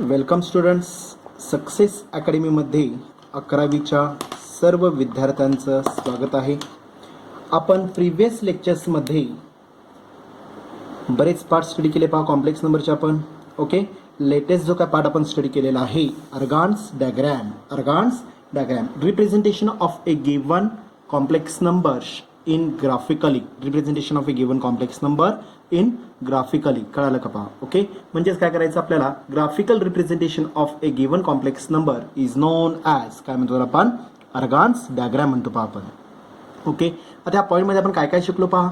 Welcome students. Success अकॅडमीमध्ये 11वीच्या सर्व विद्यार्थ्यांचं स्वागत आहे. आपण प्रिव्हियस लेक्चर्समध्ये बरेच पार्ट स्टडी केले पहा कॉम्प्लेक्स नंबरचे आपण. ओके, लेटेस्ट जो काय पार्ट आपण स्टडी केलेला आहे organs diagram representation of A given complex number in graphically. Representation of A given complex number in graphically. कळालं का पहा. ओके, म्हणजेच काय करायचं आपल्याला, graphical representation of A given complex number is known as काय म्हणतो आपण, अर्गान्स डायग्रॅम म्हणतो पहा आपण. ओके, आता या पॉईंटमध्ये आपण काय काय शिकलो पहा.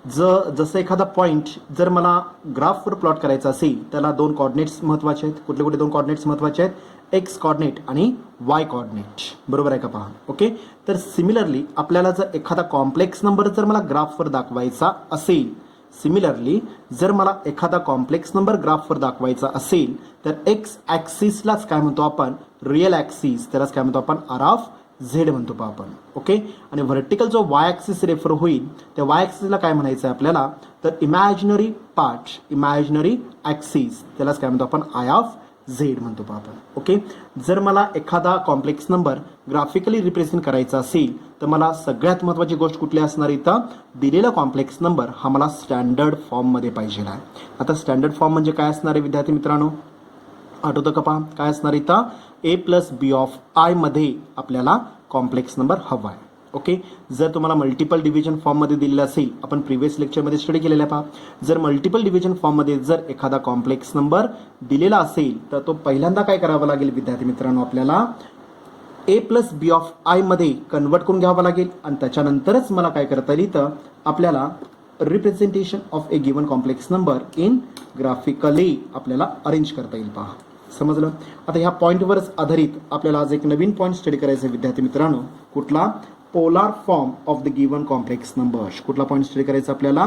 जसं एखादा पॉईंट जर मला ग्राफवर प्लॉट करायचा असेल त्याला दोन कॉर्डिनेट्स महत्त्वाचे आहेत. कुठले कुठले दोन कॉर्डिनेट्स महत्त्वाचे आहेत, एक्स कॉर्डिनेट आणि वाय कॉर्डिनेट. बरोबर आहे का पहा. ओके, तर सिमिलरली आपल्याला जर एखादा कॉम्प्लेक्स नंबर जर मला ग्राफवर दाखवायचा असेल, ग्राफवर दाखवायचा असेल तर एक्स ॲक्सिसलाच काय म्हणतो आपण, रिअल ॲक्सिस, त्यालाच काय म्हणतो आपण, आर ऑफ झेड म्हणतो पहा आपण. ओके, आणि व्हर्टिकल जो वाय ॲक्सिस रेफर होईल त्या वाय ॲक्सिसला काय म्हणायचं आहे आपल्याला, तर इमॅजिनरी ॲक्सिस, त्यालाच काय म्हणतो आपण, आय ऑफ झेड म्हणतो पहा आपण. ओके, जर मला एखादा कॉम्प्लेक्स नंबर ग्राफिकली रिप्रेझेंट करायचा असेल तर मला सगळ्यात महत्त्वाची गोष्ट कुठली असणार, इथं दिलेला कॉम्प्लेक्स नंबर हा मला स्टँडर्ड फॉर्ममध्ये पाहिजे आहे. आता स्टँडर्ड फॉर्म म्हणजे काय असणार आहे विद्यार्थी मित्रांनो, आठवतं का पहा, काय असणार इथं, a+b मध्ये आपल्याला कॉम्प्लेक्स नंबर हवा आहे. ओके, जर तुम्हाला मल्टिपल डिव्हिजन फॉर्ममध्ये दिलेलं असेल, आपण प्रिव्हियस लेक्चरमध्ये स्टडी केलेला आहे पहा, जर मल्टिपल डिव्हिजन फॉर्ममध्ये जर एखादा कॉम्प्लेक्स नंबर दिलेला असेल तर तो पहिल्यांदा काय करावा लागेल विद्यार्थी मित्रांनो, आपल्याला a+b मध्ये कन्वर्ट करून घ्यावा लागेल आणि त्याच्यानंतरच मला काय करता येईल, तर आपल्याला representation of A given complex number in graphically आपल्याला अरेंज करता येईल पहा. समजलं. आता ह्या पॉईंटवरच आधारित आपल्याला आज एक नवीन पॉईंट स्टडी करायचा आहे विद्यार्थी मित्रांनो. कुठला, polar form of the given complex number. कुठला पॉईंट स्टडी करायचा आपल्याला,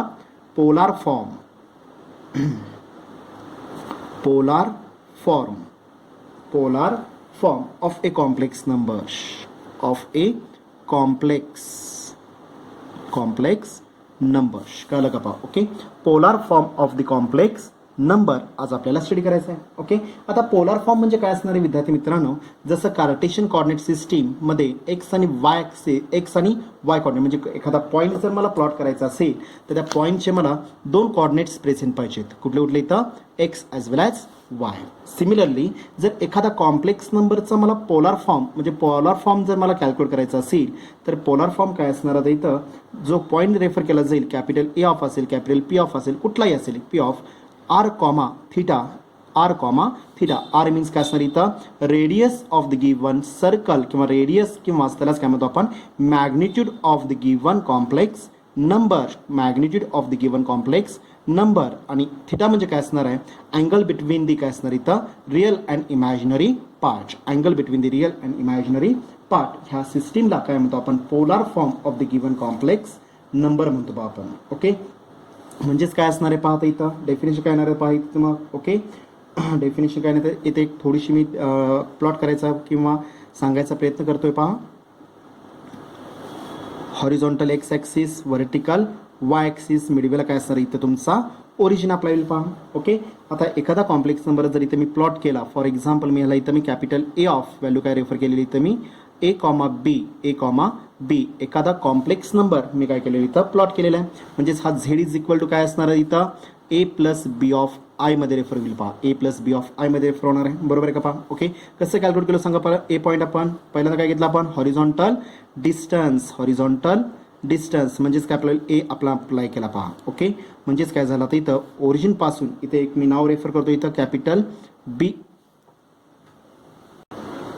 polar form of a complex number, कळलं का पहा. Okay, polar form of the complex number आज आपल्याला स्टडी करायचा आहे. ओके, आता पोलार फॉर्म म्हणजे काय असणार आहे विद्यार्थी मित्रांनो, जसं कार्टेशियन कॉर्डिनेट सिस्टीम मध्ये एक्स आणि वाय कॉर्डिनेट म्हणजे एखादा पॉईंट जर मला प्लॉट करायचा असेल तर त्या पॉईंटचे मला दोन कॉर्डिनेट्स प्रेझेंट पाहिजेत. कुठले कुठले इथं, एक्स ॲज वेल ॲज वाय. सिमिलरली जर एखादा कॉम्प्लेक्स नंबरचा मला पोलार फॉर्म जर मला कॅल्क्युलेट करायचा असेल तर पोलार फॉर्म काय असणार आहे इथं, जो पॉईंट रेफर केला जाईल कॅपिटल ए ऑफ असेल, कॅपिटल पी ऑफ असेल, कुठलाही असेल, P of R comma theta. R means काय असणार इथं, radius of the given circle किंवा रेडियस किंवा त्यालाच काय म्हणतो आपण, magnitude of the given complex number. आणि थिटा म्हणजे काय असणार आहे, अँगल बिटवीन दी काय असणार इथं, रिअल अँड इमॅजिनरी पार्ट. ह्या सिस्टीमला काय म्हणतो आपण, polar form of the given complex number म्हणतो आपण. ओके, म्हणजेच काय असणार आहे पाहता इथं, डेफिनेशन काय येणार आहे पहा इथं मग. ओके, डेफिनेशन काय नाही, इथे एक थोडीशी मी प्लॉट करायचा किंवा सांगायचा प्रयत्न करतोय पहा. Horizontal X axis, vertical Y axis, मिडवेला काय असणार इथं तुमचा ओरिजिन आपला येईल पहा. ओके, आता एखादा कॉम्प्लेक्स नंबर जर इथं मी प्लॉट केला, फॉर एक्झाम्पल मी ह्याला इथं मी कॅपिटल ए ऑफ व्हॅल्यू काय रेफर केलेली इथं मी ए कॉमा बी एखादा कॉम्प्लेक्स नंबर मी काय केलेलं इथं प्लॉट केलेला आहे. म्हणजेच हा झेड इज इक्वल टू काय असणार आहे इथं, a+b मध्ये रेफर होईल पहा, a+b मध्ये रेफर होणार आहे. बरोबर आहे का पहा. ओके, कसं कॅल्क्युलेट केलं सांगा पहा. ए पॉईंट आपण पहिल्यांदा काय घेतला आपण, हॉरिझॉन्टल डिस्टन्स म्हणजेच काय आपल्याला ए आपला अप्लाय केला पहा. ओके, म्हणजेच काय झालं तर इथं ओरिजिन पासून इथे एक मी नाव रेफर करतो इथं कॅपिटल बी.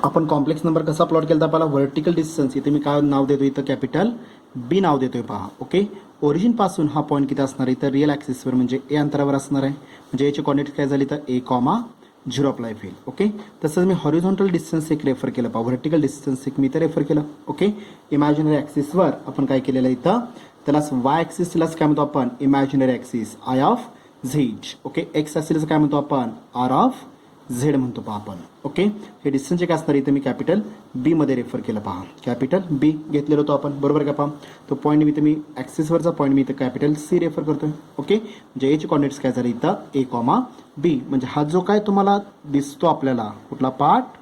आपण कॉम्प्लेक्स नंबर कसा प्लॉट केला पहिला, व्हर्टिकल डिस्टन्स, इथे मी काय नाव देतो इथं, कॅपिटल बी नाव देतोय पहा. ओके, ओरिजिन पासून हा पॉईंट किती असणार आहे इथं, रिअल ॲक्सिसवर म्हणजे ए अंतरावर असणार आहे. म्हणजे याचे कॉर्डिनेट काय झाले तर a,0 अप्लाय होईल. ओके, तसंच मी हॉरिझॉन्टल डिस्टन्स एक रेफर केलं पहा, व्हर्टिकल डिस्टन्स एक मी तर रेफर केलं. ओके, इमॅजिनरी ॲक्सिसवर आपण काय केलेलं इथं, त्यालाच वाय ॲक्सिसलाच काय म्हणतो आपण, imaginary axis I of Z. Okay, X ॲक्सिसला काय म्हणतो आपण, आर ऑफ झेड म्हणतो पहा आपण. ओके, हे डिस्टन्स जे काय असणार इथं मी कॅपिटल बी मध्ये रेफर केलं पहा. कॅपिटल बी घेतलेलं होतो आपण, बरोबर का पहा. तो पॉईंट मी इथं मी ॲक्सिसवरचा पॉईंट मी इथं कॅपिटल सी रेफर करतोय. ओके, म्हणजे एचे कॉर्डिनेट्स काय झाले इथं ए कॉमा बी. म्हणजे हा जो काय तुम्हाला दिसतो आपल्याला कुठला पार्ट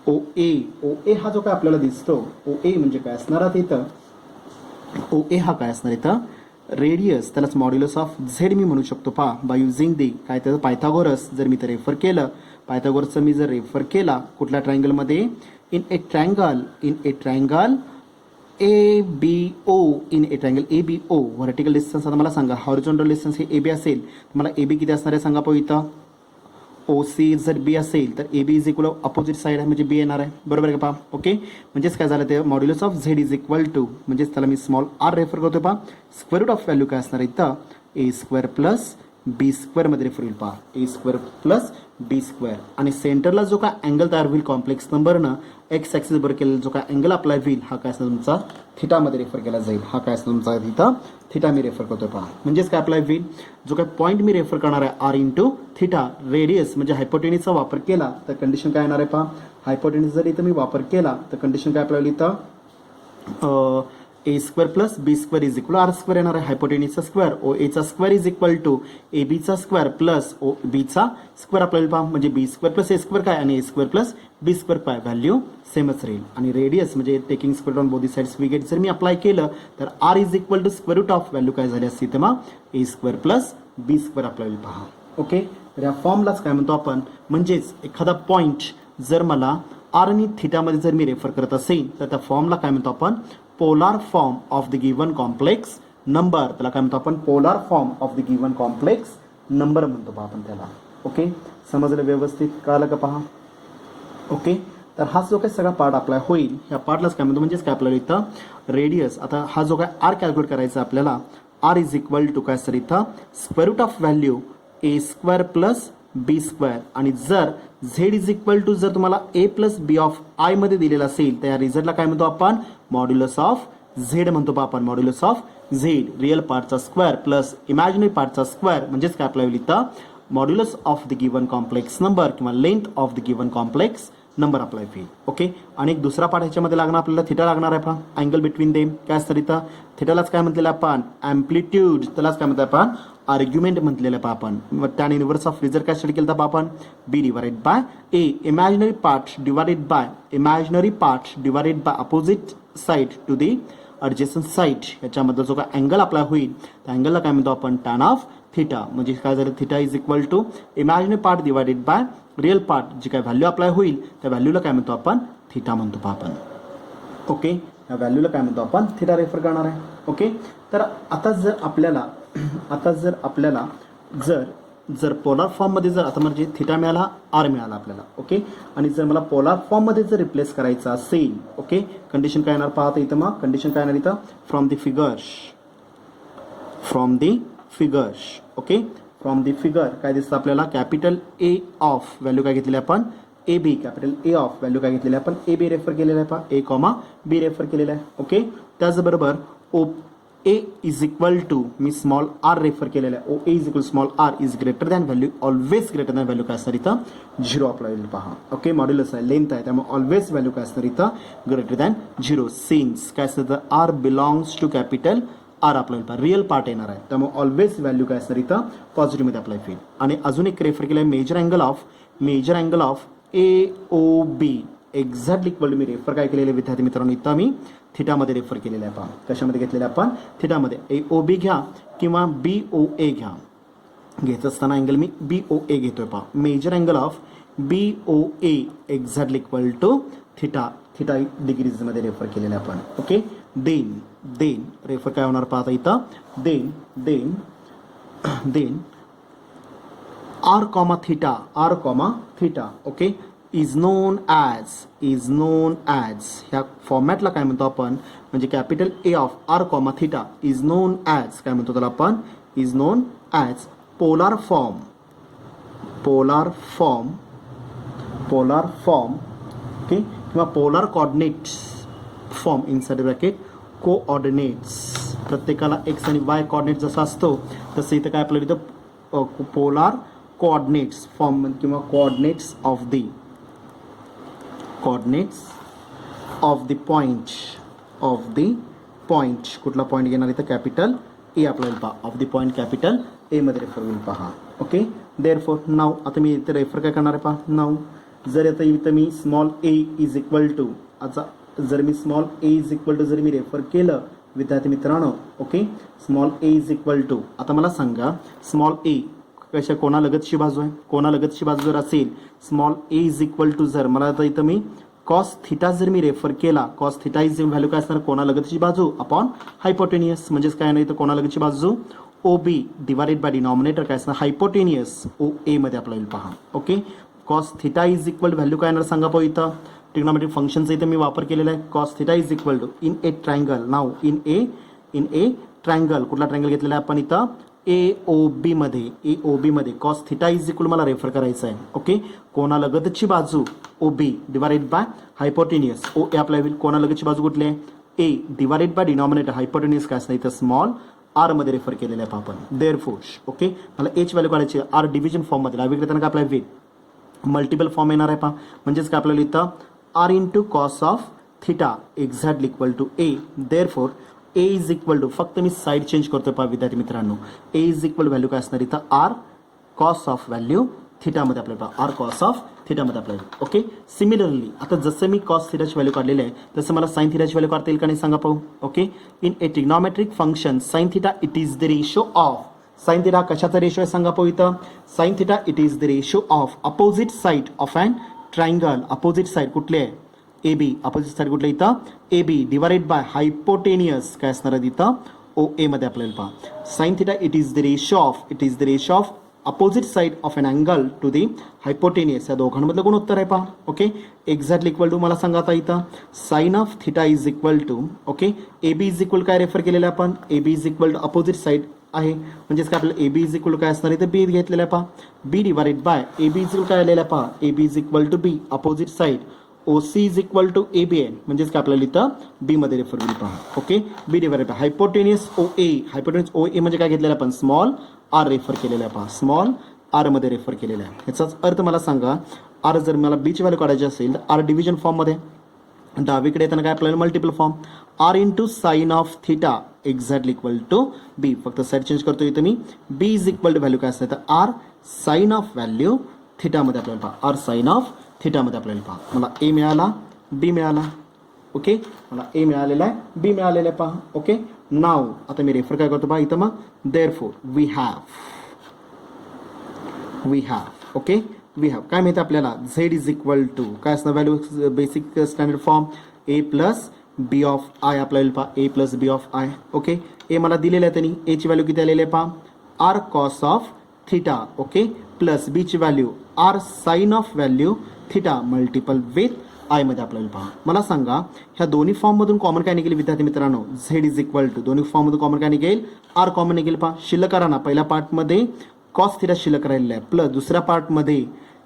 ओ ए हा जो काय आपल्याला दिसतो ओ ए म्हणजे काय असणार आहे इथं ओ ए हा काय असणार इथं रेडियस, त्यालाच मॉड्युलस ऑफ झेड मी म्हणू शकतो पहा बाय युझिंग दी काय त्याचं पायथागोरस. जर मी ते रेफर केलं पायथागोरसचं मी जर रेफर केला कुठल्या ट्रायंगलमध्ये in a triangle A B O in a triangle A B O. Vertical distance आता मला सांगा हॉरिझॉन्टल डिस्टन्स हे ए बी असेल मला ए बी किती असणार आहे सांगा पाहू इथं. ओ सी जर बी असेल तर A B is equal opposite side आहे म्हणजे बी येणार आहे, बरोबर आहे का पहा. ओके, म्हणजेच काय झालं ते modulus of Z is equal to म्हणजेच त्याला मी स्मॉल आर रेफर करतो पहा. स्क्वेअर रूट ऑफ व्हॅल्यू काय असणार इथं ए स्क्वेअर प्लस बी स्क्वेअरमध्ये रेफर होईल पहा. ए स्क्वेअर प्लस बी स्क्वेअर आणि सेंटरला जो काय अँगल तयार होईल कॉम्प्लेक्स नंबरनं एक्स ॲक्सिस बरोबर केलेला जो काय अँगल अप्लाय होईल हा काय असणार तुमचा थिटामध्ये रेफर केला जाईल. हा काय असणार तुमचा थिटा थिटा मी रेफर करतो पहा. म्हणजेच काय अप्लाय होईल जो काय पॉईंट मी रेफर करणार आहे आर इंटू थिटा रेडियस म्हणजे हायपोटेनिसचा वापर केला तर कंडिशन काय येणार आहे पहा. हायपोटेनिस जर इथं मी वापर केला तर कंडिशन काय अप्लाय होईल इथं A square plus B square is equal R square येणार आहे. हायपोटेनिसचा स्क्वेअर ओ एचा square is equal to A बीचा स्क्वेअर प्लस ओ बीचा स्क्वेअर आपल्याला पहा. म्हणजे B square plus A square काय आणि A square plus B square काय व्हॅल्यू सेमच राहील. आणि रेडियस म्हणजे taking square on both sides we get जर मी अप्लाय केलं तर R is equal to square root of value काय झाली असती तर मग ए square plus B square apply पहा. ओके, तर या फॉर्मलाच काय म्हणतो आपण म्हणजेच एखादा पॉईंट जर मला आर आणि थिटामध्ये जर मी रेफर करत असेल तर त्या फॉर्मला काय म्हणतो आपण polar form of the given complex number. त्याला काय म्हणतो आपण polar form of the given complex number म्हणतो पहा आपण त्याला. ओके, समजलं व्यवस्थित कळलं का पहा. ओके, तर हा जो काही सगळा पार्ट अप्लाय होईल ह्या पार्टलाच काय म्हणतो म्हणजेच काय आपल्याला इथं रेडियस. आता हा जो काय आर कॅल्क्युलेट करायचा आपल्याला आर इज इक्वल टू काय सर इथं square root of value A square plus B square आणि जर झेड इज इक्वल टू जर तुम्हाला A plus B of i मध्ये दिलेला असेल तर या रिझल्टला काय म्हणतो आपण मॉड्युलस ऑफ झेड म्हणतो पहा आपण. मॉड्युलस ऑफ झेड रिअल पार्टचा स्क्वेअर प्लस इमॅजिनरी पार्टचा स्क्वेअर म्हणजेच काय आपल्याला इथं modulus of the given complex number किंवा length of the given complex number apply होईल. ओके, आणि एक दुसरा पार्ट ह्याच्यामध्ये लागणार आपल्याला थिटा लागणार आहे पहा. अँगल बिटवीन देम काय असतं इथं थिटालाच काय म्हटलेलं आपण ॲम्प्लिट्यूड त्यालाच काय म्हणतो आपण आर्ग्युमेंट म्हटलेलं पहा आपण. त्याने इनव्हर्स ऑफ रिझल्ट काय स्टडी केलं पहा आपण B divided by A imaginary part divided by opposite side to the adjacent side. याच्यामधला जो काय अँगल अप्लाय होईल त्या अँगलला काय म्हणतो आपण टॅन ऑफ थिटा. म्हणजे काय झालं theta is equal to imaginary part divided by real part जी काय व्हॅल्यू अप्लाय होईल त्या व्हॅल्यूला काय म्हणतो आपण थिटा म्हणतो पहा आपण. ओके, या व्हॅल्यूला काय म्हणतो आपण थिटा रेफर करणार आहे. ओके, तर आता जर आपल्याला जर पोलार फॉर्ममध्ये जर आता म्हणजे थिटा मिळाला आर मिळाला आपल्याला. ओके, आणि जर मला पोलार फॉर्ममध्ये जर रिप्लेस करायचं असेल ओके कंडिशन काय येणार पाहता इथं मग कंडिशन काय येणार इथं from the figures. Okay, from the figure काय दिसतं आपल्याला कॅपिटल ए ऑफ व्हॅल्यू काय घेतलेली आपण A B capital A of value काय घेतलेली आपण ए बी रेफर केलेलं आहे पहा ए कॉमा बी रेफर केलेलं आहे. ओके, त्याचबरोबर O A is equal to मी स्मॉल आर रेफर केलेलं आहे. O A is equal small R is greater than value always greater than value काय असणार इथं 0 अप्लाय होईल पहा. ओके, मॉड्युलस आहे लेंथ आहे त्यामुळे ऑलवेज व्हॅल्यू काय असणार इथं ग्रेटर दॅन 0 सिन्स काय असतं R belongs to capital R apply होईल रिअल पार्ट येणार आहे त्यामुळे ऑलवेज व्हॅल्यू काय असणार इथं पॉझिटिव्हमध्ये अप्लाय होईल. आणि अजून एक रेफर केलं आहे major angle of A O B exactly equal मी रेफर काय केलेले विद्यार्थी मित्रांनो इथं मी थिटामध्ये रेफर केलेलं आहे पहा. कशामध्ये घेतलेलं आहे आपण थिटामध्ये ए ओ बी घ्या किंवा बी ओ ए घ्या. घेत असताना angle me B O A घेतोय पहा. Major angle of B O A exactly equal to theta डिग्रीजमध्ये रेफर केलेलं आहे आपण. ओके, देन रेफर काय होणार पाहता इथं then R comma theta okay is known as ह्या फॉर्मॅटला काय म्हणतो आपण म्हणजे capital A of R comma theta is known as काय म्हणतो त्याला आपण is known as polar form okay किंवा polar coordinates form inside bracket coordinates. प्रत्येकाला एक्स आणि वाय कोऑर्डिनेट जसा असतो तसं इथं काय आपल्याला इथं पोलार कोऑर्डिनेट्स फॉर्म किंवा कोऑर्डिनेट्स ऑफ द पॉईंट कुठला पॉईंट घेणार इथं कॅपिटल ए आपल्याला पहा ऑफ द पॉईंट कॅपिटल ए मध्ये रेफर होईल पहा. ओके देअरफॉर नाव आता मी इथे रेफर काय करणार आहे पहा. नाव जर आता इथं मी small A is equal to आता जर मी small A is equal to जर मी रेफर केलं विद्यार्थी मित्रांनो. Okay small A is equal to आता मला सांगा स्मॉल ए कशा कोणालगतची बाजू आहे. कोणालगतची बाजू जर असेल small A is equal to जर मला आता इथं मी कॉस थिटा जर मी रेफर केला कॉस थिटा इज व्हॅल्यू काय असणार कोणालगतची बाजू अपॉन हायपोटेनियस म्हणजेच काय नाही तर कोणालगतची बाजू O B divided by denominator काय असणार हायपोटेनियस ओ ए मध्ये आपल्याला पहा. Okay cos theta is equal value काय येणार सांगा पाहू इथं ट्रिग्नोमेट्रिक फंक्शनचा इथं मी वापर केलेला आहे. Cos theta is equal to in a triangle नाव इन ए ट्रायंगल कुठला ट्रायंगल घेतलेला आहे आपण इथं ए ओ बी मध्ये कॉस थिटा इज इक्वल मला रेफर करायचं आहे. ओके कोणालगतची बाजू O B divided by hypotenuse O A आपल्या होईल. कोणालगतची बाजू कुठली आहे A divided by denominator hypotenuse काय असणार इथं स्मॉल आर मध्ये रेफर केलेलं आहे आपण. देअरफॉर ओके मला एच व्हॅल्यू काढायची आर डिव्हिजन फॉर्म मध्ये डावी काय आपल्या विथ मल्टिपल फॉर्म येणार आहे पहा म्हणजेच काय आपल्याला इथं R into cos of theta exactly equal to A. Therefore A is equal to फक्त मी साईड चेंज करतोय पहा विद्यार्थी मित्रांनो. ए इज इक्वल व्हॅल्यू काय असणार इथं आर कॉस ऑफ व्हॅल्यू थिटामध्ये आपल्याला पहा आर कॉस ऑफ थिटामध्ये आपल्याला. ओके सिमिलरली आता जसं मी कॉस थिटाची व्हॅल्यू काढलेली आहे तसं मला साइन थिटाची व्हॅल्यू काढता येईल का नाही सांगा पाहू. Okay in a trigonometric function sine theta it is the ratio of sine theta कशाचा रेशो आहे सांगा पाहू इथं sine theta it is the ratio of opposite side of an triangle. Opposite side कुठले आहे ए बी अपोजिट साइड कुठले इथं A B divided by hypotenuse काय असणार आहे इथं ओ ए मध्ये आपल्याला पहा. Sine theta it is the ratio of opposite side of N angle to the hypotenuse या दोघांमधलं गुणोत्तर आहे पहा. ओके एक्झॅक्टली इक्वल टू मला सांगा आता इथं sine of theta is equal to okay A B is equal काय रेफर केलेलं आहे आपण A B is equal to opposite side आहे म्हणजेच काय आपल्याला A B is equal to काय असणार इथं बी घेतलेलं आहे पहा B divided by A B is equal काय आलेलं आहे पहा A B is equal to B opposite side O C is equal to A B आहे म्हणजेच काय आपल्याला इथं बी मध्ये रेफर होईल पहा. Okay B divided by hypotenuse O A म्हणजे काय घेतलेलं आपण स्मॉल आर रेफर केलेलं आहे पहा स्मॉल आर मध्ये रेफर केलेलं आहे. याचाच अर्थ मला सांगा आर जर मला बीची व्हॅल्यू काढायची असेल तर आर डिव्हिजन फॉर्म मध्ये डावीकडे येताना काय आपल्याला multiple form r into sine of theta exactly equal to b फक्त साईड चेंज करतो इथं मी b is equal to value काय असतं तर आर साइन ऑफ व्हॅल्यू थिटामध्ये आपल्याला पहा आर साइन ऑफ थिटामध्ये आपल्याला पहा मला ए मिळाला बी मिळाला. ओके मला ए मिळालेला आहे बी मिळालेला आहे पहा. ओके नाव आता मी रेफर काय करतो पहा इथं मग therefore we have okay we have काय माहिती आपल्याला झेड इज इक्वल टू काय असणार value basic standard form a plus B of i आपल्याला पहा a plus B of i. Okay a मला दिलेलं आहे त्यांनी एची व्हॅल्यू किती आलेली आहे पहा r cos of theta okay plus बीची value r sine of value theta multiple with i मध्ये आपल्याला पहा. मला सांगा ह्या दोन्ही फॉर्ममधून कॉमन काय निघेल विद्यार्थी मित्रांनो झेड इज इक्वल टू दोन्ही फॉर्ममधून कॉमन काय निघेल आर कॉमन निघेल पहा. शिल्लक करा ना पहिल्या पार्टमध्ये कॉस थिटा शिल्लक राहिलेला आहे प्लस दुसऱ्या पार्टमध्ये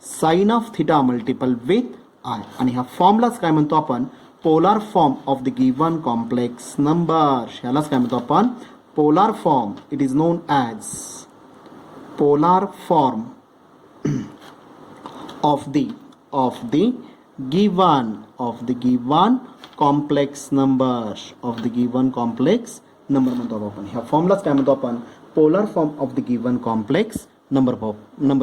sine of theta multiple with i आणि ह्या फॉर्मलाच काय म्हणतो आपण polar form of the given complex number. ह्यालाच काय म्हणतो आपण polar form it is known as polar form of the given complex number म्हणतो आपण ह्या फॉर्मलाच काय म्हणतो आपण polar form of the given complex number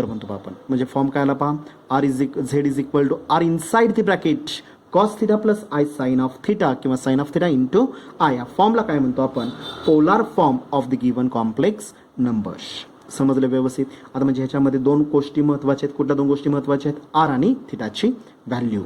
म्हणतो आपण. म्हणजे फॉर्म काय आला पहा r is z is equal to r inside the bracket cos theta plus i sine of theta किंवा sine of theta into i या फॉर्मला काय म्हणतो आपण polar form of the given complex number. समजलं व्यवस्थित. आता म्हणजे ह्याच्यामध्ये दोन गोष्टी महत्त्वाच्या आहेत. कुठल्या दोन गोष्टी महत्त्वाच्या आहेत आर आणि थिटाची व्हॅल्यू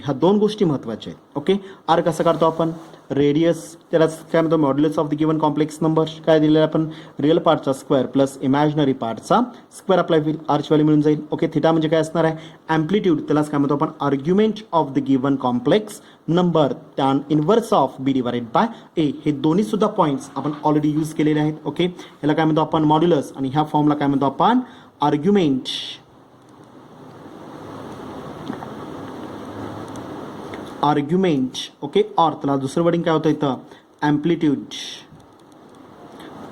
ह्या दोन गोष्टी महत्त्वाच्या आहेत. ओके आर कसं काढतो आपण रेडियस त्याला काय म्हणतो modulus of the given complex number काय दिलेला आपण रिअल पार्टचा स्क्वेअर प्लस इमॅजिनरी पार्टचा स्क्वेअर आपल्या होईल आरची व्हॅल्यू मिळून जाईल. ओके थिटा म्हणजे काय असणार आहे ॲम्प्लिट्यूड त्यालाच काय म्हणतो आपण argument of the given complex number tan inverse of b divided by a. हे दोन्ही सुद्धा पॉईंट्स आपण ऑलरेडी यूज केलेले आहेत. ओके याला काय म्हणतो आपण मॉड्युलस आणि ह्या फॉर्मला काय म्हणतो आपण आर्ग्युमेंट ओके और त्याला दुसरं वर्डिंग काय होतं इथं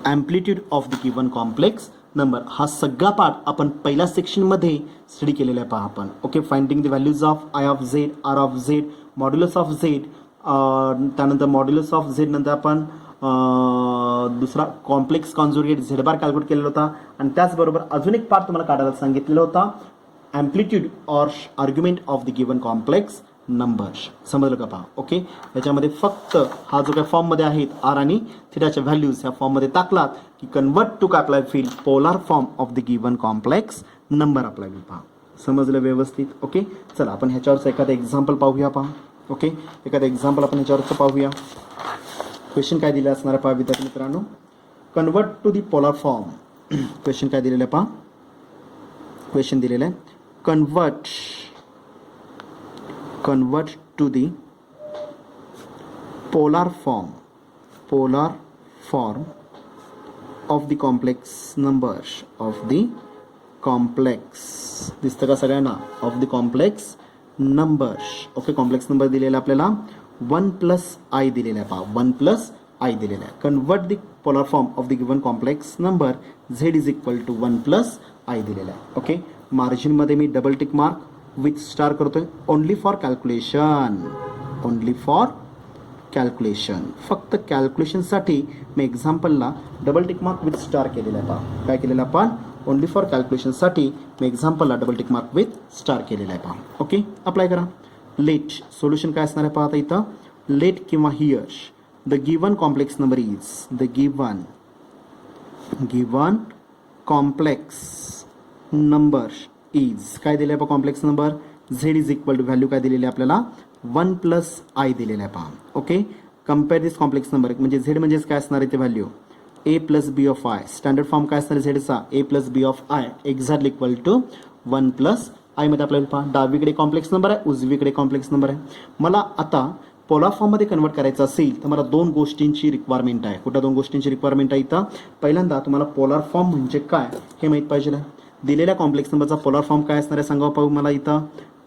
amplitude of the given complex number हा सगळा पार्ट आपण पहिल्या सेक्शनमध्ये स्टडी केलेला आहे पहा आपण. Okay, finding the values of i of z, r of z, modulus of z, त्यानंतर मॉड्युलस ऑफ झेड नंतर आपण दुसरा complex conjugate z bar calculate केलेला होता. आणि त्याचबरोबर अजून एक पार्ट तुम्हाला काढायला सांगितलेला होता, amplitude or argument of the given complex numbers. समजलं का पहा. ओके, याच्यामध्ये फक्त हा जो काही फॉर्ममध्ये आहेत आर आणि थिटाच्या व्हॅल्यूज ह्या फॉर्ममध्ये टाकलात की कन्वर्ट टू काय apply feel polar form of the given complex number apply feel पहा. समजलं व्यवस्थित. ओके, चला आपण ह्याच्यावरचं एखादं एक्झाम्पल पाहूया पहा. ओके, एखादं एक्झाम्पल आपण ह्याच्यावरचं पाहूया. क्वेश्चन काय दिलं असणार आहे पहा विद्यार्थी मित्रांनो, convert to the polar form. Question काय दिलेलं आहे पहा. क्वेश्चन दिलेलं आहे convert to the polar form of the complex numbers of the complex, दिसतं का सगळ्यांना, of the complex numbers. Okay, complex number दिलेला आपल्याला 1+i दिलेला आहे पहा, 1+i दिलेला आहे. Convert the polar form of the given complex number z is equal to 1+i दिलेला आहे. ओके, मार्जिनमध्ये मी double tick mark with star करतोय, ओनली फॉर कॅल्क्युलेशन, फक्त कॅल्क्युलेशनसाठी मी एक्झाम्पलला double tick mark with star केलेला आहे पहा. काय केलेलं आपण, ओनली फॉर कॅल्क्युलेशनसाठी मी एक्झाम्पलला double tick mark with star केलेला आहे पहा. ओके, अप्लाय करा. लेट सोल्युशन काय असणार आहे पहा आता इथं, लेट किंवा here the given complex number is the given complex number is काय दिलं आहे पहा, complex number z is equal to value काय दिलेली आहे आपल्याला 1+i दिलेलं आहे पहा. Okay, compare this complex number, म्हणजे झेड म्हणजेच काय असणार आहे ते value a+b of i. Standard form काय असणार आहे झेडचा, a+b of i exactly equal to 1+i मध्ये आपल्याला पहा. डावीकडे कॉम्प्लेक्स नंबर आहे, उजवीकडे कॉम्प्लेक्स नंबर आहे. मला आता पोलार फॉर्ममध्ये कन्वर्ट करायचं असेल तर मला दोन गोष्टींची रिक्वायरमेंट आहे. कुठल्या दोन गोष्टींची रिक्वायरमेंट आहे इथं, पहिल्यांदा तुम्हाला पोलार फॉर्म म्हणजे काय हे माहीत पाहिजे. दिलेल्या कॉम्प्लेक्स नंबरचा पोलार फॉर्म काय असणार आहे सांगा पाहू मला. इथं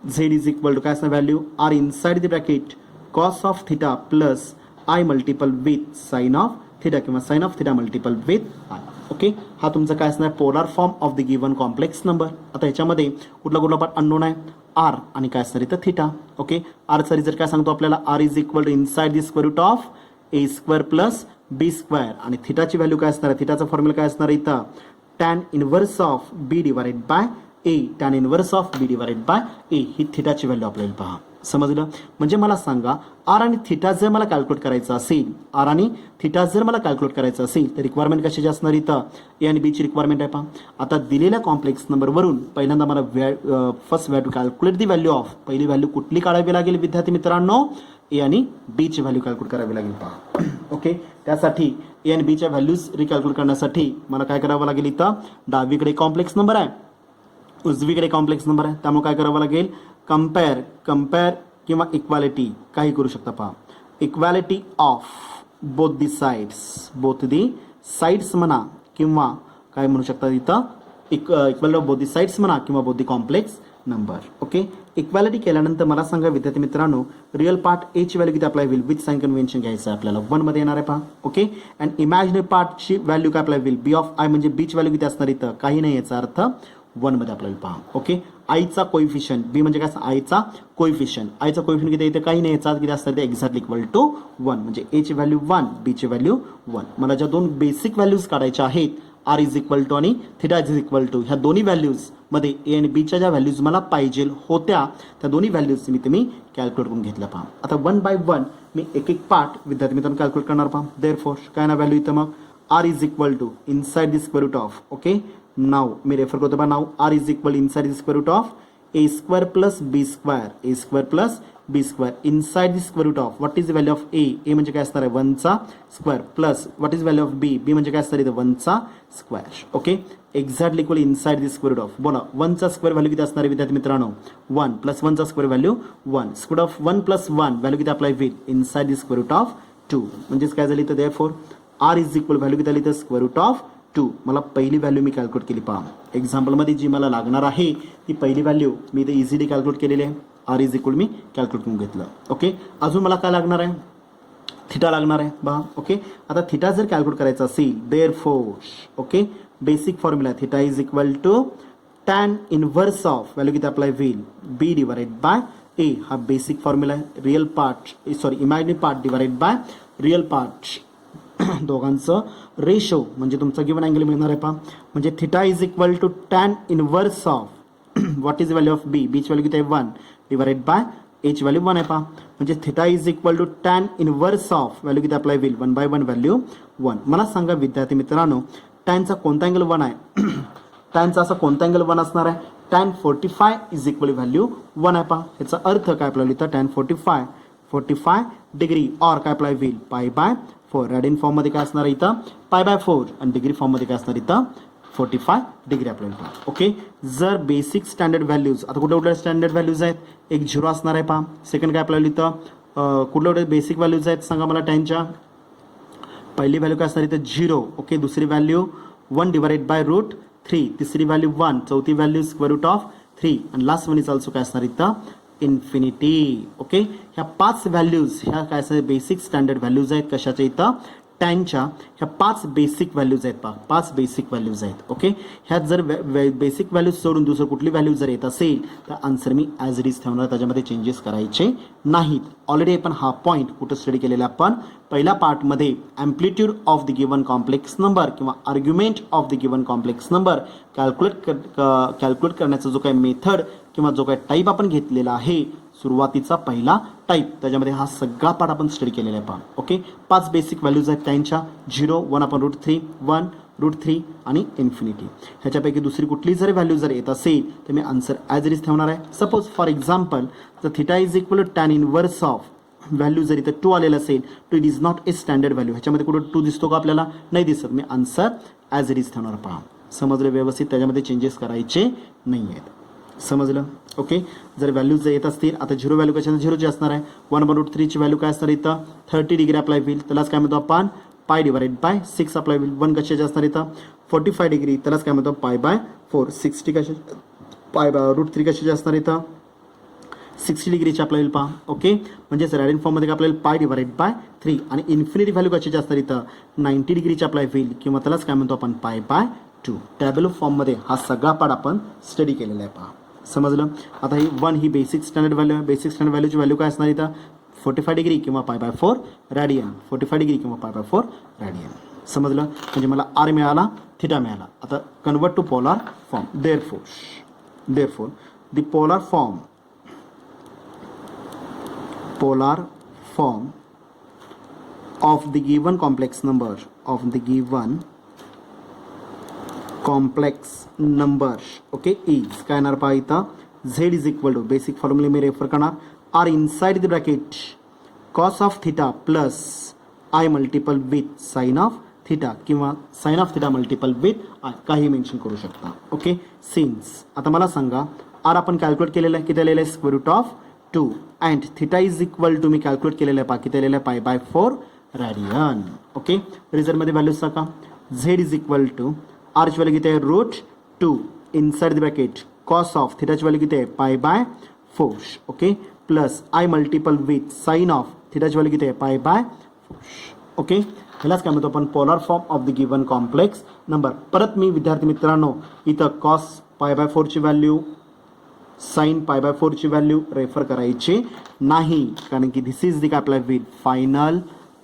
झेड इज इक्वल टू काय असणार value, r inside the bracket cos of theta plus i multiple with sine of theta किंवा sine of theta multiple with i. Okay, हा तुमचा काय असणार polar form of the given complex number. आता ह्याच्यामध्ये कुठला पार्ट अननोन आहे, R आणि काय असणार इथं थिटा. ओके, आरचा रिझल्ट काय सांगतो आपल्याला, R is equal to inside the square root of a² plus b². आणि थिटाची व्हॅल्यू काय असणार आहे, थिटाचा फॉर्म्युला काय असणार आहे इथं, tan inverse of b divided by a, tan inverse of b divided by a ही थिटाची व्हॅल्यू आपल्याला पहा. समजलं. म्हणजे मला सांगा आर आणि थिटा जर मला कॅल्क्युलेट करायचं असेल, तर रिक्वायरमेंट कशाची असणार इथं, ए आणि बी ची रिक्वायरमेंट आहे पहा. आता दिलेल्या कॉम्प्लेक्स नंबरवरून पहिल्यांदा मला first value calculate the value of, पहिली व्हॅल्यू कुठली काढावी लागेल विद्यार्थी मित्रांनो, ए आणि बी ची व्हॅल्यू कॅल्क्युलेट करावी लागेल पहा. ओके, त्यासाठी ए आणि बीच्या व्हॅल्यूज रिकॅल्क्युलेट करण्यासाठी मला काय करावं लागेल, इथं डावीकडे कॉम्प्लेक्स नंबर आहे, उजवीकडे कॉम्प्लेक्स नंबर आहे. त्यामुळे काय करावं लागेल, कंपेअर किंवा इक्वालिटी काही करू शकता पहा. Equality of both the sides म्हणा किंवा काय म्हणू शकता इथं, equality of both the sides म्हणा किंवा both the complex number. Okay, equality केल्यानंतर मला सांगा विद्यार्थी मित्रांनो, रिअल पार्ट ए ची व्हॅल्यू किती अप्लाय होईल, विथ साइन कन्व्हेन्शन घ्यायचं आहे आपल्याला, 1 मध्ये येणार आहे पहा. ओके, अँड इमॅजिनरी पार्टची व्हॅल्यू काय अप्लाय होईल, बी ऑफ आय म्हणजे बीची व्हॅल्यू किती असणार इथं, काही नाही, याचा अर्थ 1 मध्ये आपल्याला पहा. ओके, आईचा कोइफिशियंट, बी म्हणजे काय, आईचा कोइफिशियंट किती इथे काही नाही, याचा किती असणार ते एक्झॅक्टली इक्वल टू 1, म्हणजे ए ची व्हॅल्यू 1, बी ची व्हॅल्यू 1. मला ज्या दोन बेसिक व्हॅल्यूज काढायच्या आहेत, आर इज इक्वल टू आणि थिटा इज इक्वल टू, ह्या दोन्ही व्हॅल्यूज मध्ये ए आणि बीच्या ज्या व्हॅल्यूज मला पाहिजे होत्या त्या दोन्ही व्हॅल्यूज मी कॅल्क्युलेट करून घेतल्या पहा. आता 1 बाय 1 मी एक पार्ट विद्यार्थी मित्रांनो कॅल्क्युलेट करणार पहा. देअरफॉर काय ना व्हॅल्यू इथं मग r is equal to inside the square root of. Okay, now मी रेफर करतो पहा, now r is equal inside the square root of a² plus b² inside the square root of what is the value of a म्हणजे काय असणार आहे 1चा square, plus what is value of b म्हणजे काय असणार आहे 1चा square. Okay, exactly equal inside the square root of, बोला 1चा स्क्वेअर व्हॅल्यू किती असणार आहे विद्यार्थी मित्रांनो, 1 प्लस 1चा square value 1, square of 1 plus 1 value किती अप्लाय होईल, inside the square root of 2. म्हणजेच काय झाली तर therefore r is equal value किती आली तर स्क्वेअर रूट ऑफ 2. मला पहिली व्हॅल्यू मी कॅल्क्युलेट केली पहा. एक्झाम्पलमध्ये जी मला लागणार आहे ती पहिली व्हॅल्यू मी इथे इझिली कॅल्क्युलेट केलेली आहे, आर इज इक्वल मी कॅल्क्युलेट करून घेतलं. ओके, अजून मला काय लागणार आहे, थिटा लागणार आहे बघा. ओके, आता थिटा जर कॅल्क्युलेट करायचा असेल therefore okay basic formula theta is equal to tan inverse of value किती अप्लाय होईल बी डिवाइडेड बाय ए. हा बेसिक फॉर्म्युला आहे. Real part sorry imaginary part divided by real part दोघांचं ratio म्हणजे तुमचा गिवन अँगल मिळणार आहे पहा. म्हणजे theta is equal to tan inverse of what is value of b, बीची व्हॅल्यू किती आहे 1 डिवाइडेड बाय एच व्हॅल्यू 1 आहे पहा. म्हणजे theta is equal to tan inverse of value किती अप्लाय होईल 1/1 व्हॅल्यू 1. मला सांगा विद्यार्थी मित्रांनो टॅनचा कोणता अँगल 1 आहे टॅनचा असा कोणता अँगल 1 असणार आहे टॅन 45 इज इक्वल व्हॅल्यू 1 आहे पहा. याचा अर्थ काय आपल्याला इथं टॅन 45 डिग्री ऑर काय अप्लाय होईल π/4. रॅडियन फॉर्ममध्ये काय असणार आहे इथं π/4 आणि डिग्री फॉर्ममध्ये काय असणार इथं 45 डिग्री अप्लाय होईल. ओके, जर बेसिक स्टँडर्ड व्हॅल्यूज आता कुठल्या कुठल्या स्टँडर्ड व्हॅल्यूज आहेत एक 0 असणार आहे पहा. सेकंड काय अप्लाय होईल इथं कुठल्या कुठल्या बेसिक व्हॅल्यूज आहेत सांगा मला टॅनच्या. पहिली व्हॅल्यू काय असणार इथं 0 ओके, दुसरी व्हॅल्यू 1 डिवाइडेड बाय √3, तिसरी व्हॅल्यू 1, चौथी व्हॅल्यू स्क्वेअर रूट ऑफ 3 आणि लास्ट वन इज ऑल्सो काय असणार इथं इन्फिनिटी. ओके, ह्या 5 व्हॅल्यूज ह्या काय असणार बेसिक स्टँडर्ड व्हॅल्यूज आहेत कशाच्या इथं टॅनच्या. ह्या 5 बेसिक व्हॅल्यूज आहेत पहा 5 बेसिक व्हॅल्यूज आहेत. ओके, ह्यात जर बेसिक व्हॅल्यूज सोडून दुसरं कुठली व्हॅल्यू जर येत असेल तर answer me as it is ठेवणार, त्याच्यामध्ये चेंजेस करायचे नाहीत. ऑलरेडी आपण हा पॉईंट कुठं स्टडी केलेला आपण पहिल्या पार्टमध्ये amplitude of the given complex number किंवा argument of the given complex number calculate करण्याचा जो काही मेथड किंवा जो काही टाईप आपण घेतलेला आहे सुरुवातीचा पहिला टाईप त्याच्यामध्ये हा सगळा पार्ट आपण स्टडी केलेला आहे पहा. ओके, 5 बेसिक व्हॅल्यूज आहेत त्यांच्या 0, 1/√3, 1 √3 आणि इन्फिनिटी. ह्याच्यापैकी दुसरी कुठली जरी व्हॅल्यू जर येत असेल तर मी आन्सर ॲज इट इज ठेवणार आहे. सपोज फॉर एक्झाम्पल जर theta is equal to tan inverse of value जर इथं 2 आलेलं असेल two it is not a standard value. ह्याच्यामध्ये कुठं 2 दिसतो का आपल्याला नाही दिसत. मी आन्सर ॲज इट इज ठेवणार पहा. समजलं व्यवस्थित, त्याच्यामध्ये चेंजेस करायचे नाही आहेत. समजलं. ओके, जर व्हॅल्यूज जर येत असतील आता 0 व्हॅल्यू कशाने 0 ची असणार आहे 1/√3 ची व्हॅल्यू काय असणार इथं 30 डिग्री अप्लाय होईल. त्यालाच काय म्हणतो आपण पाय डिवाइडेड बाय 6 अप्लाय होईल. 1 कशाची असणार इथं 45 डिग्री त्यालाच काय म्हणतो π/4. 60 कशा π/√3 कशाची असणार इथं 60 डिग्रीची अप्लाय होईल पहा. ओके, म्हणजेच रॅडियन फॉर्ममध्ये आपल्याला पाय डिवाइडेड बाय 3 आणि इन्फिनिटी व्हॅल्यू कशाची असणार इथं 90 डिग्रीची अप्लाय होईल किंवा त्यालाच काय म्हणतो आपण π/2. टॅब्लो फॉर्ममध्ये हा सगळा पार्ट आपण स्टडी केलेला आहे पहा. समजलं. आता ही 1 ही बेसिक स्टँडर्ड व्हॅल्यू आहे. बेसिक स्टँडर्ड व्हॅल्यूची व्हॅल्यू काय असणार इथं 45 डिग्री किंवा π/4 रॅडियन 45 डिग्री किंवा π/4 रॅडियन. समजलं. म्हणजे मला आर मिळाला थिटा मिळाला. आता convert to polar form. Therefore the polar form of the given complex number okay is काय येणार पहा इथं z is equal to basic formula मी रेफर करणार r inside the bracket cos of theta plus i multiple with sine of theta किंवा sine of theta multiple with i काही mention करू शकता. ओके, सिन्स आता मला सांगा आर आपण कॅल्क्युलेट केलेलं आहे किती आलेलं आहे square root of 2 and theta is equal to मी कॅल्क्युलेट केलेलं आहे पहा किती आलेलं आहे π/4 रॅडियन. ओके, रिझल्टमध्ये व्हॅल्यूज टाका. z इज इक्वल टू आरची व्हॅल्यू किती आहे √2 inside the bracket cos of थिटाची व्हॅल्यू किती आहे π/4 okay plus i multiple with sine of थिटाची व्हॅल्यू किती आहे π/4. ओके, ह्यालाच काय म्हणतो आपण polar form of the given complex number. परत मी विद्यार्थी मित्रांनो इथं कॉस π/4 ची व्हॅल्यू साइन π/4 ची व्हॅल्यू रेफर करायची नाही कारण की धिस इज द काय अप्लाय विथ फायनल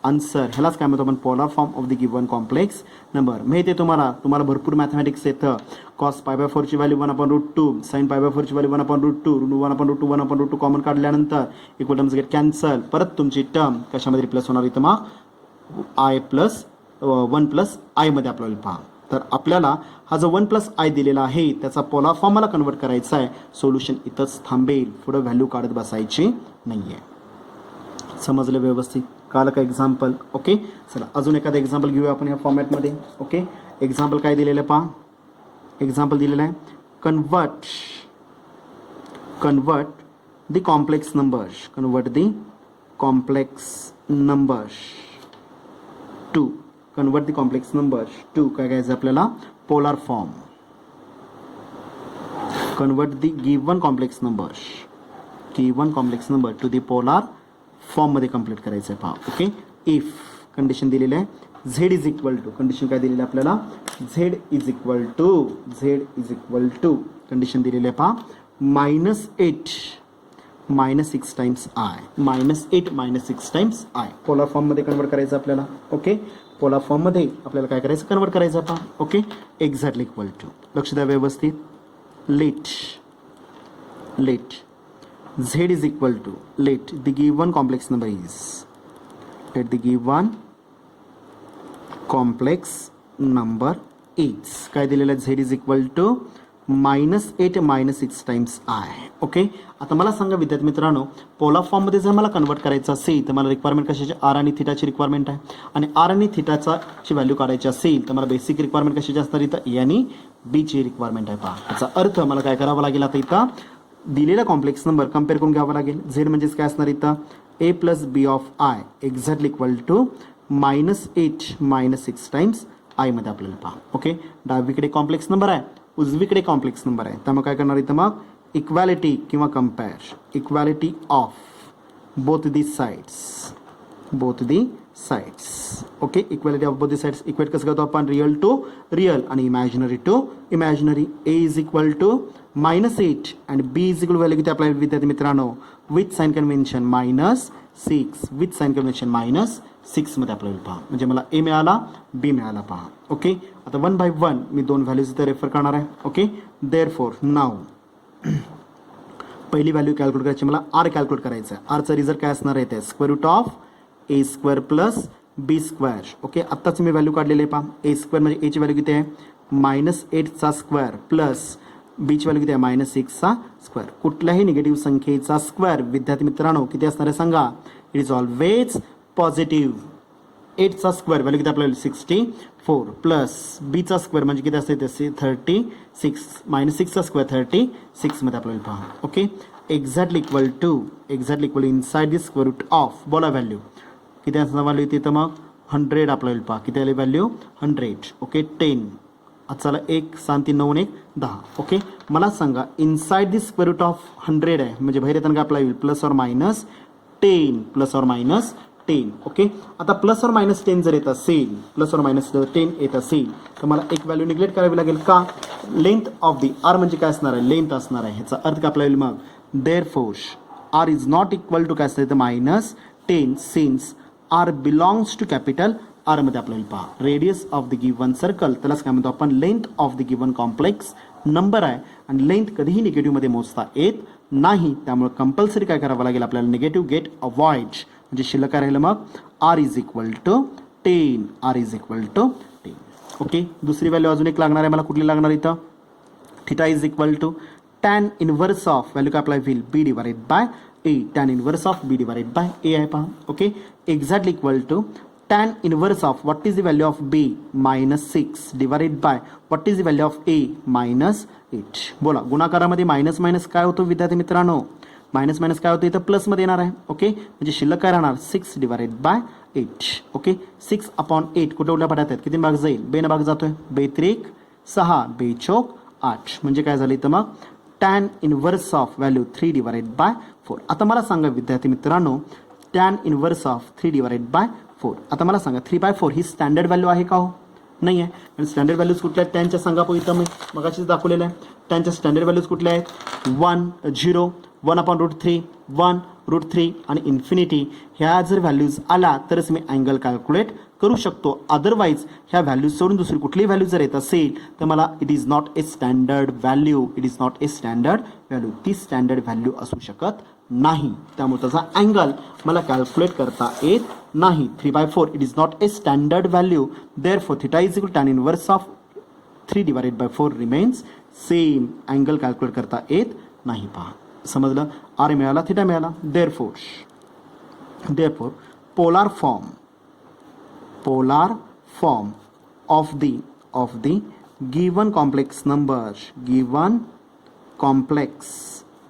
आन्सर. ह्यालाच काय म्हणतो आपण polar form of the given complex number. माहिती आहे तुम्हाला भरपूर मॅथमॅटिक्स येतं. कॉस π/4 ची व्हॅल्यू 1/√2 साइन π/4 ची व्हॅल्यू 1/√2 1/√2 कॉमन काढल्यानंतर इक्वल टर्म्स गेट कॅन्सल. परत तुमची टर्म कशामध्ये रिप्लेस होणार इथं मग आय प्लस 1 प्लस आय मध्ये आपल्याला पहा. तर आपल्याला हा जो 1 प्लस आय दिलेला आहे त्याचा पोलार फॉर्म मला कन्वर्ट करायचा आहे. सोल्युशन इथंच थांबेल, पुढे व्हॅल्यू काढत बसायची नाही आहे. समजलं व्यवस्थित काल का एक्झाम्पल. ओके, चला अजून एखादं एक्झाम्पल घेऊया आपण या फॉर्मॅटमध्ये. ओके, एक्झाम्पल काय दिलेलं आहे पहा. एक्झाम्पल दिलेलं आहे convert the complex number to काय घ्यायचं आपल्याला polar form. Convert the given complex number to the polar फॉर्ममध्ये कंप्लीट करायचं आहे पहा. ओके, इफ कंडिशन दिलेली आहे z is equal to condition काय दिलेली आहे आपल्याला z is equal to condition दिलेली आहे पहा -8 -6 times i -8 -6 times i polar फॉर्ममध्ये कन्वर्ट करायचं आपल्याला ओके पोलर फॉर्ममध्ये आपल्याला काय करायचं कन्वर्ट करायचं पहा ओके एक्झॅक्टली इक्वल टू लक्ष द्या व्यवस्थित late z is equal to let the given complex number is let the given complex number is काय दिलेलं आहे z is equal to -8 -6 times i okay आता मला सांगा विद्यार्थी मित्रांनो पोलर फॉर्ममध्ये जर मला कन्वर्ट करायचं असेल तर मला रिक्वायरमेंट कशाची आर आणि थिटाची रिक्वायरमेंट आहे आणि आर आणि थिटाची व्हॅल्यू काढायची असेल तर मला बेसिक रिक्वायरमेंट कशाची असणार इथं ए आणि बीची रिक्वायरमेंट आहे पहा याचा अर्थ मला काय करावं लागेल आता इथं दिलेला कॉम्प्लेक्स नंबर कम्पेअर करून घ्यावा लागेल झेड म्हणजेच काय असणार इथं a plus B of i exactly equal to -8 -6 times i मध्ये आपल्याला पहा ओके डावीकडे कॉम्प्लेक्स नंबर आहे उजवीकडे कॉम्प्लेक्स नंबर आहे त्यामुळे काय करणार इथं मग इक्वॅलिटी किंवा compare equality of both the sides okay equality of both the sides equate कसं करतो आपण रिअल टू रिअल आणि imaginary to imaginary a is equal to -8 and b is equal value किती अप्लाय विद्यार्थी मित्रांनो with sign convention -6 with sign convention -6 मध्ये apply पहा म्हणजे मला a मिळाला b मिळाला पहा ओके आता 1 by 1 मी दोन व्हॅल्यूज इथे रेफर करणार आहे ओके देअरफॉर नाव पहिली व्हॅल्यू कॅल्क्युलेट करायची मला r कॅल्क्युलेट करायचं आहे rचा रिझल्ट काय असणार आहे ते square root of a square plus b square okay आत्ताच मी व्हॅल्यू काढलेली आहे पहा a स्क्वेअर म्हणजे a ची व्हॅल्यू किती आहे -8 चा स्क्वेअर प्लस b ची व्हॅल्यू किती आहे -6 चा स्क्वेअर कुठल्याही निगेटिव्ह संख्येचा स्क्वेअर विद्यार्थी मित्रांनो किती असणार आहे सांगा इट इज ऑलवेज पॉझिटिव्ह 8 चा स्क्वेअर व्हॅल्यू किती आपल्याला 64 प्लस b चा स्क्वेअर म्हणजे किती असते त्याचे 36 -6 चा स्क्वेअर 36 मध्ये आपल्याला पहा okay exactly equal to inside the square root of बोला व्हॅल्यू किती असणार व्हॅल्यू तिथं मग 100 आपल्याला पहा किती आली व्हॅल्यू 100 ओके 10 आजचाला 1 7 3 9 1 10 ओके मला सांगा inside the square root of 100 आहे म्हणजे बाहेर येताना काय आपला येईल प्लस और मायनस 10 ओके आता प्लस और मायनस 10 जर येत असेल प्लस और मायनस 10 येत असेल तर मला एक व्हॅल्यू निग्लेक्ट करावी लागेल का लेंथ ऑफ दी आर म्हणजे काय असणार आहे लेंथ असणार आहे ह्याचा अर्थ काय आपला येईल मग therefore r is not equal to काय असतं -10 since r belongs to capital R मध्ये आपल्याला पहा radius of the given circle त्यालाच काय म्हणतो आपण length of the given complex number आहे आणि लेंथ कधीही निगेटिव्ह मध्ये मोजता येत नाही त्यामुळे कंपल्सरी काय करावं लागेल आपल्याला निगेटिव्ह गेट अवॉइड म्हणजे शिल्लक काय राहिलं मग r is equal to 10 okay दुसरी व्हॅल्यू अजून एक लागणार आहे मला कुठली लागणार इथं theta is equal to tan inverse of value काय अप्लाय होईल b divided by a tan inverse of b divided by a आहे पहा okay exactly equal to tan inverse of what is the value of b -6 divided by what is the value of a -8 बोला गुणाकारामध्ये minus minus काय होतो विद्यार्थी मित्रांनो minus minus काय होतं इथं प्लस मध्ये येणार आहे ओके म्हणजे शिल्लक काय राहणार 6 डिवाइडेड बाय 8 ओके 6/8 कुठे उलट्या पाड्यात आहेत किती भाग जाईल बेन भाग जातोय 2 6 2 8 म्हणजे काय झालं इथं मग tan inverse of value 3 divided by 4 आता मला सांगा विद्यार्थी मित्रांनो tan inverse of 3 divided by 4 आता मला सांगा 3/4 ही स्टँडर्ड व्हॅल्यू आहे का हो नाही आहे आणि स्टँडर्ड व्हॅल्यूज कुठल्या आहेत त्यांच्या सांगा पो इथं मी मगाशीच दाखवलेलं आहे त्यांच्या स्टँडर्ड व्हॅल्यूज कुठल्या आहेत 1 0 1/√3 1√3 आणि इन्फिनिटी ह्या जर व्हॅल्यूज आला तरच मी अँगल कॅल्क्युलेट करू शकतो अदरवाईज ह्या व्हॅल्यूज सोडून दुसरी कुठलीही व्हॅल्यू जर येत असेल तर मला it is not a standard value ती स्टँडर्ड व्हॅल्यू असू शकत नाही त्यामुळे त्याचा अँगल मला कॅल्क्युलेट करता येत नाही 3/4 it is not a standard value therefore theta is equal tan inverse of 3 divided by 4 remains same angle calculate करता येत नाही पहा समजलं आर मिळाला थिटा मिळाला therefore polar form of the given complex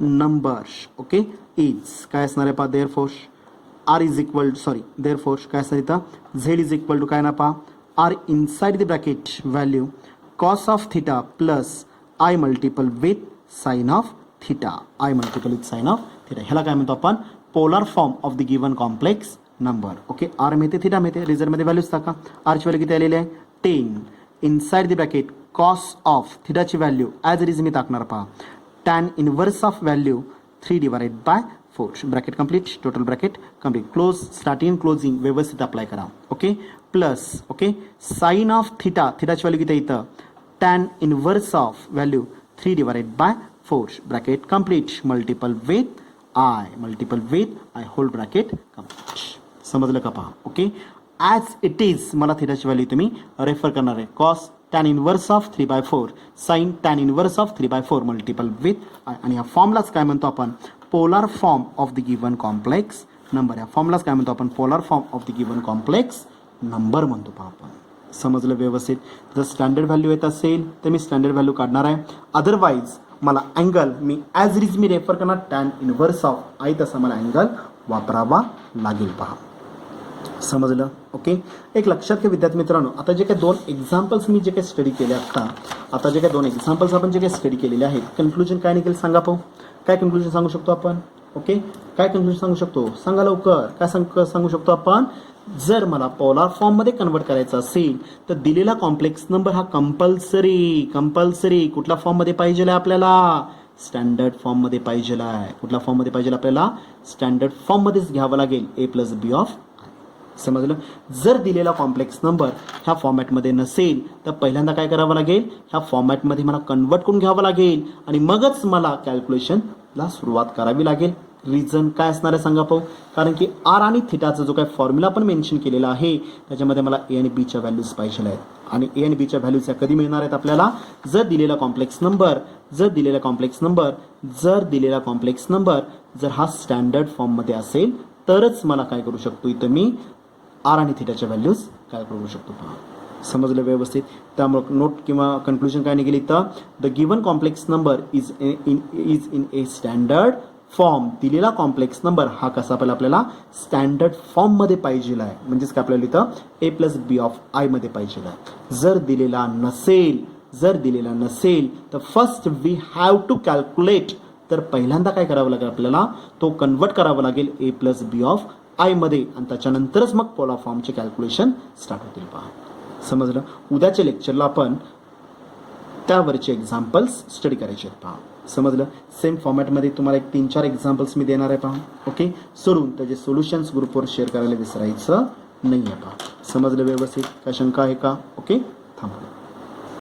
number okay is काय असणार आहे पहा therefore r is equal therefore काय असणार इथं झेड इज इक्वल टू काय ना पहा r inside the bracket value cos of theta plus i multiple with sine of theta ह्याला काय म्हणतो आपण polar form of the given complex number. Okay, r मिळते, थिटा मिळते, रिझल्टमध्ये व्हॅल्यूज टाका. आरची व्हॅल्यू किती आलेली आहे 10. Inside the bracket cos of थिटाची व्हॅल्यू ॲज इट इज मी टाकणार पहा. Tan inverse of value 3/4. Bracket complete, total bracket complete, close, starting closing व्यवस्थित अप्लाय करा. Okay, plus okay sine of theta, थिटाची व्हॅल्यू किती इथं tan inverse of value 3/4. Bracket complete, multiple with i whole bracket complete. समजलं का पहा. Okay, as it is मला थिटाची value तुम्ही रेफर करणार आहे. Cos tan inverse of 3/4, sine tan inverse of 3/4 multiple with i. आणि या फॉर्मलाच काय म्हणतो आपण polar form of the given complex number. या फॉर्मलाच काय म्हणतो आपण polar form of the given complex number म्हणतो पहा आपण. समजलं व्यवस्थित. जर स्टँडर्ड व्हॅल्यू येत असेल तर मी स्टँडर्ड व्हॅल्यू काढणार आहे. अदरवाईज मला angle me as it is me refer करणार टॅन इनवर्स ऑफ आय, तसा मला अँगल वापरावा लागेल पहा. समजलं. ओके, एक लक्षात घ्या विद्यार्थी मित्रांनो, आता जे काही 2 एक्झाम्पल्स मी जे काही स्टडी केले आता जे काही 2 एक्झाम्पल्स आपण जे काही स्टडी केलेले आहेत, कन्क्लुजन काय निघेल सांगा पाहू. काय कन्क्लुजन सांगू शकतो आपण. ओके, काय कन्क्लुजन सांगू शकतो सांगा लवकर. काय सांगू शकतो आपण, जर मला पोलार फॉर्ममध्ये कन्वर्ट करायचं असेल तर दिलेला कॉम्प्लेक्स नंबर हा कंपल्सरी कुठल्या फॉर्ममध्ये पाहिजे आपल्याला स्टँडर्ड फॉर्ममध्ये पाहिजे आहे. कुठल्या फॉर्ममध्ये पाहिजे आपल्याला स्टँडर्ड फॉर्ममध्येच घ्यावं लागेल a+b ऑफ. समजलं. जर दिलेला कॉम्प्लेक्स नंबर ह्या फॉर्मॅटमध्ये नसेल तर पहिल्यांदा काय करावं लागेल, ह्या फॉर्मॅटमध्ये मला कन्वर्ट करून घ्यावं लागेल आणि मगच मला कॅल्क्युलेशनला सुरुवात करावी लागेल. रिझन काय असणार आहे सांगा पाहू. कारण की आर आणि थिटाचा जो काही फॉर्म्युला आपण मेन्शन केलेला आहे त्याच्यामध्ये मला ए आणि बीच्या व्हॅल्यूज पाहिजे आहेत. आणि ए आणि बीच्या व्हॅल्यूज या कधी मिळणार आहेत आपल्याला, जर दिलेला कॉम्प्लेक्स नंबर जर हा स्टँडर्ड फॉर्ममध्ये असेल तरच मला काय करू शकतो, इथं मी आर आणि थिटाच्या व्हॅल्यूज काय करू शकतो पहा. समजलं व्यवस्थित. त्यामुळे नोट किंवा कन्क्लुजन काय निघेल इथं, the given complex number is in A standard form. दिलेला कॉम्प्लेक्स नंबर हा कसा पाहिजे आपल्याला स्टँडर्ड फॉर्ममध्ये पाहिजे आहे. म्हणजेच काय आपल्याला इथं a+b ऑफ आय मध्ये पाहिजे आहे. जर दिलेला नसेल तर first we have to calculate. तर पहिल्यांदा काय करावं लागेल आपल्याला, तो कन्वर्ट करावं लागेल a+b ऑफ आय मध्ये आणि त्याच्यानंतरच मग पोलार फॉर्मचे कॅल्क्युलेशन स्टार्ट होतील पहा. समजलं. उद्याच्या लेक्चरला आपण त्यावरचे एक्झाम्पल्स स्टडी करायचे आहेत पहा. समजलं. सेम फॉर्मॅटमध्ये तुम्हाला एक 3-4 एक्झाम्पल्स मी देणार आहे पहा. ओके, सोडून त्याचे सोल्युशन्स ग्रुपवर शेअर करायला विसरायचं नाही आहे पहा. समजलं व्यवस्थित. काय शंका आहे का. ओके, थांबा.